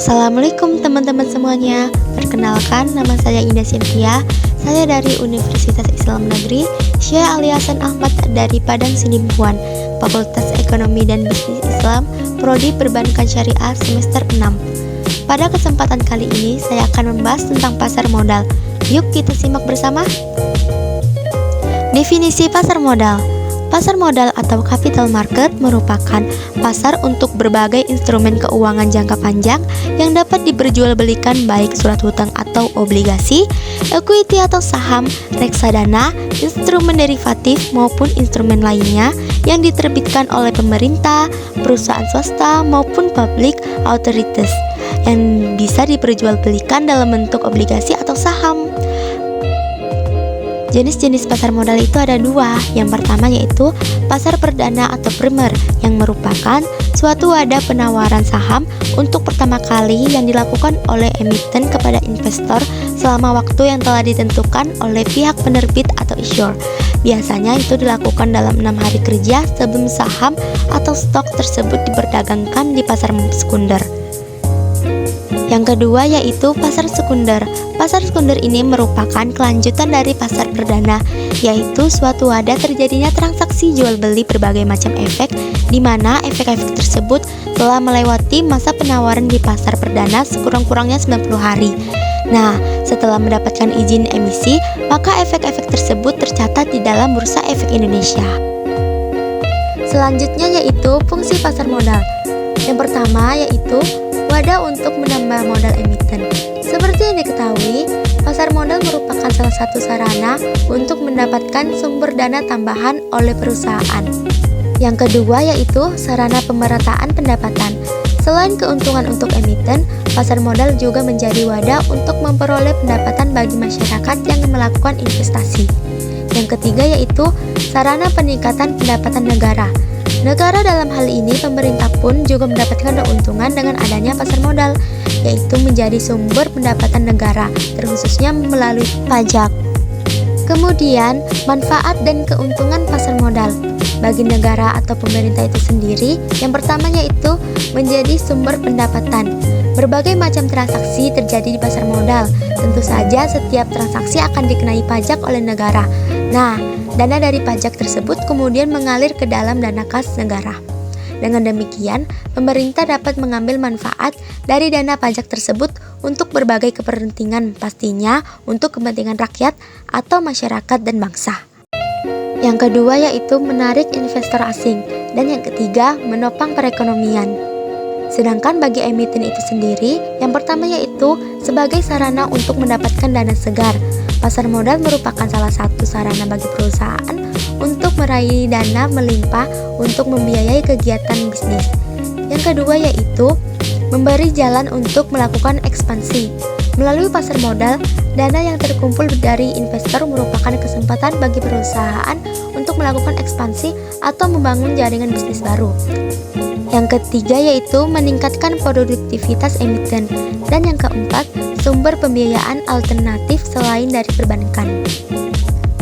Assalamualaikum teman-teman semuanya. Perkenalkan, nama saya Indah Cynthia. Saya dari Universitas Islam Negeri Syekh Ali Hasan Ahmad dari Padang Sidimpuan, Fakultas Ekonomi dan Bisnis Islam, Prodi Perbankan Syariah semester 6. Pada kesempatan kali ini saya akan membahas tentang pasar modal. Yuk kita simak bersama. Definisi pasar modal. Pasar modal atau capital market merupakan pasar untuk berbagai instrumen keuangan jangka panjang yang dapat diperjualbelikan baik surat hutang atau obligasi, equity atau saham, reksadana, instrumen derivatif maupun instrumen lainnya yang diterbitkan oleh pemerintah, perusahaan swasta maupun public authorities yang bisa diperjualbelikan dalam bentuk obligasi atau saham. Jenis-jenis pasar modal itu ada dua. Yang pertama yaitu pasar perdana atau primer, yang merupakan suatu wadah penawaran saham untuk pertama kali yang dilakukan oleh emiten kepada investor selama waktu yang telah ditentukan oleh pihak penerbit atau issuer. Biasanya itu dilakukan dalam 6 hari kerja sebelum saham atau stok tersebut diperdagangkan di pasar sekunder. Yang kedua yaitu pasar sekunder. Pasar sekunder ini merupakan kelanjutan dari pasar perdana, yaitu suatu wadah terjadinya transaksi jual beli berbagai macam efek, di mana efek-efek tersebut telah melewati masa penawaran di pasar perdana sekurang-kurangnya 90 hari. Nah, setelah mendapatkan izin emisi, maka efek-efek tersebut tercatat di dalam Bursa Efek Indonesia. Selanjutnya yaitu fungsi pasar modal. Yang pertama yaitu wadah untuk menambah modal emiten. Seperti yang diketahui, pasar modal merupakan salah satu sarana untuk mendapatkan sumber dana tambahan oleh perusahaan. Yang kedua yaitu sarana pemerataan pendapatan. Selain keuntungan untuk emiten, pasar modal juga menjadi wadah untuk memperoleh pendapatan bagi masyarakat yang melakukan investasi. Yang ketiga yaitu sarana peningkatan pendapatan negara. Negara dalam hal ini pemerintah pun juga mendapatkan keuntungan dengan adanya pasar modal, yaitu menjadi sumber pendapatan negara, terkhususnya melalui pajak. Kemudian, manfaat dan keuntungan pasar modal bagi negara atau pemerintah itu sendiri, yang pertama yaitu menjadi sumber pendapatan. Berbagai macam transaksi terjadi di pasar modal. Tentu saja setiap transaksi akan dikenai pajak oleh negara. Nah, dana dari pajak tersebut kemudian mengalir ke dalam dana kas negara. Dengan demikian, pemerintah dapat mengambil manfaat dari dana pajak tersebut untuk berbagai kepentingan, pastinya untuk kepentingan rakyat atau masyarakat dan bangsa. Yang kedua yaitu menarik investor asing, dan yang ketiga menopang perekonomian. Sedangkan bagi emiten itu sendiri, yang pertama yaitu sebagai sarana untuk mendapatkan dana segar. Pasar modal merupakan salah satu sarana bagi perusahaan untuk meraih dana melimpah untuk membiayai kegiatan bisnis. Yang kedua yaitu memberi jalan untuk melakukan ekspansi. Melalui pasar modal, dana yang terkumpul dari investor merupakan kesempatan bagi perusahaan untuk melakukan ekspansi atau membangun jaringan bisnis baru. Yang ketiga yaitu meningkatkan produktivitas emiten. Dan yang keempat, sumber pembiayaan alternatif selain dari perbankan.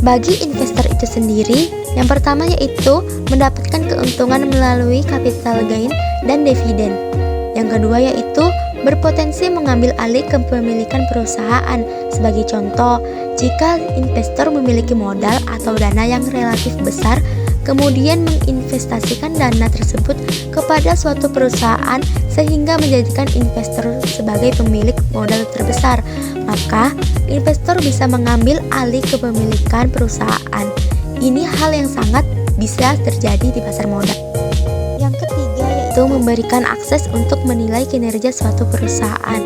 Bagi investor itu sendiri, yang pertama yaitu mendapatkan keuntungan melalui capital gain dan dividen. Yang kedua yaitu berpotensi mengambil alih kepemilikan perusahaan. Sebagai contoh, jika investor memiliki modal atau dana yang relatif besar, kemudian menginvestasikan dana tersebut kepada suatu perusahaan sehingga menjadikan investor sebagai pemilik modal terbesar, maka investor bisa mengambil alih kepemilikan perusahaan. Ini hal yang sangat bisa terjadi di pasar modal. Yang ketiga yaitu memberikan akses untuk menilai kinerja suatu perusahaan.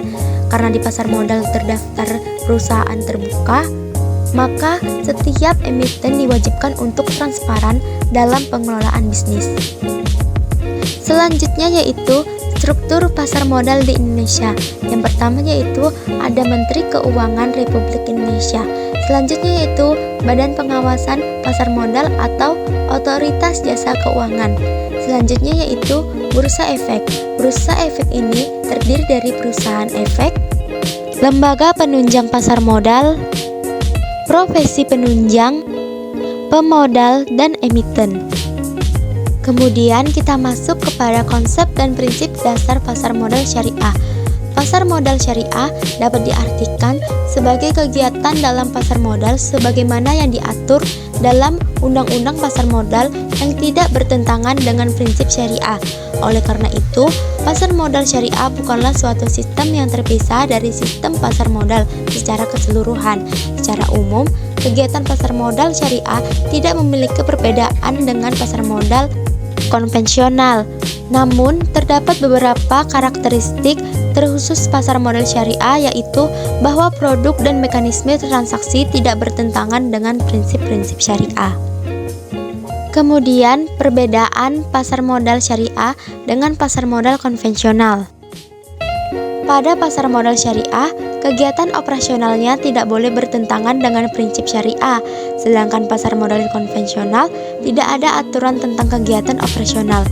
Karena di pasar modal terdaftar perusahaan terbuka, maka setiap emiten diwajibkan untuk transparan dalam pengelolaan bisnis. Selanjutnya yaitu struktur pasar modal di Indonesia. Yang pertama yaitu ada Menteri Keuangan Republik Indonesia. Selanjutnya yaitu Badan Pengawasan Pasar Modal atau Otoritas Jasa Keuangan. Selanjutnya yaitu Bursa Efek. Bursa Efek ini terdiri dari perusahaan efek, lembaga penunjang pasar modal, profesi penunjang, pemodal, dan emiten. Kemudian kita masuk kepada konsep dan prinsip dasar pasar modal syariah. Pasar modal syariah dapat diartikan sebagai kegiatan dalam pasar modal sebagaimana yang diatur dalam Undang-Undang Pasar Modal yang tidak bertentangan dengan prinsip syariah. Oleh karena itu, pasar modal syariah bukanlah suatu sistem yang terpisah dari sistem pasar modal secara keseluruhan. Secara umum, kegiatan pasar modal syariah tidak memiliki perbedaan dengan pasar modal konvensional. Namun, terdapat beberapa karakteristik terkhusus pasar modal syariah, yaitu bahwa produk dan mekanisme transaksi tidak bertentangan dengan prinsip-prinsip syariah. Kemudian, perbedaan pasar modal syariah dengan pasar modal konvensional. Pada pasar modal syariah, kegiatan operasionalnya tidak boleh bertentangan dengan prinsip syariah, sedangkan pasar modal konvensional tidak ada aturan tentang kegiatan operasional.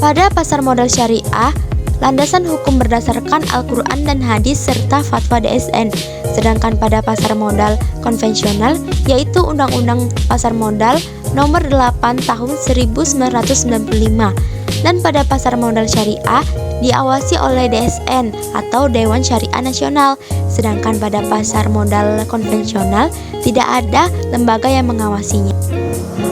Pada pasar modal syariah, landasan hukum berdasarkan Al-Quran dan hadis serta fatwa DSN. Sedangkan pada pasar modal konvensional, yaitu Undang-Undang Pasar Modal Nomor 8 Tahun 1995. Dan pada pasar modal syariah diawasi oleh DSN atau Dewan Syariah Nasional. Sedangkan pada pasar modal konvensional tidak ada lembaga yang mengawasinya.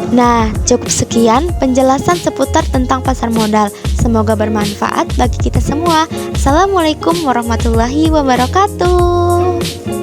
Nah, cukup sekian penjelasan seputar tentang pasar modal. Semoga bermanfaat bagi kita semua. Assalamualaikum warahmatullahi wabarakatuh.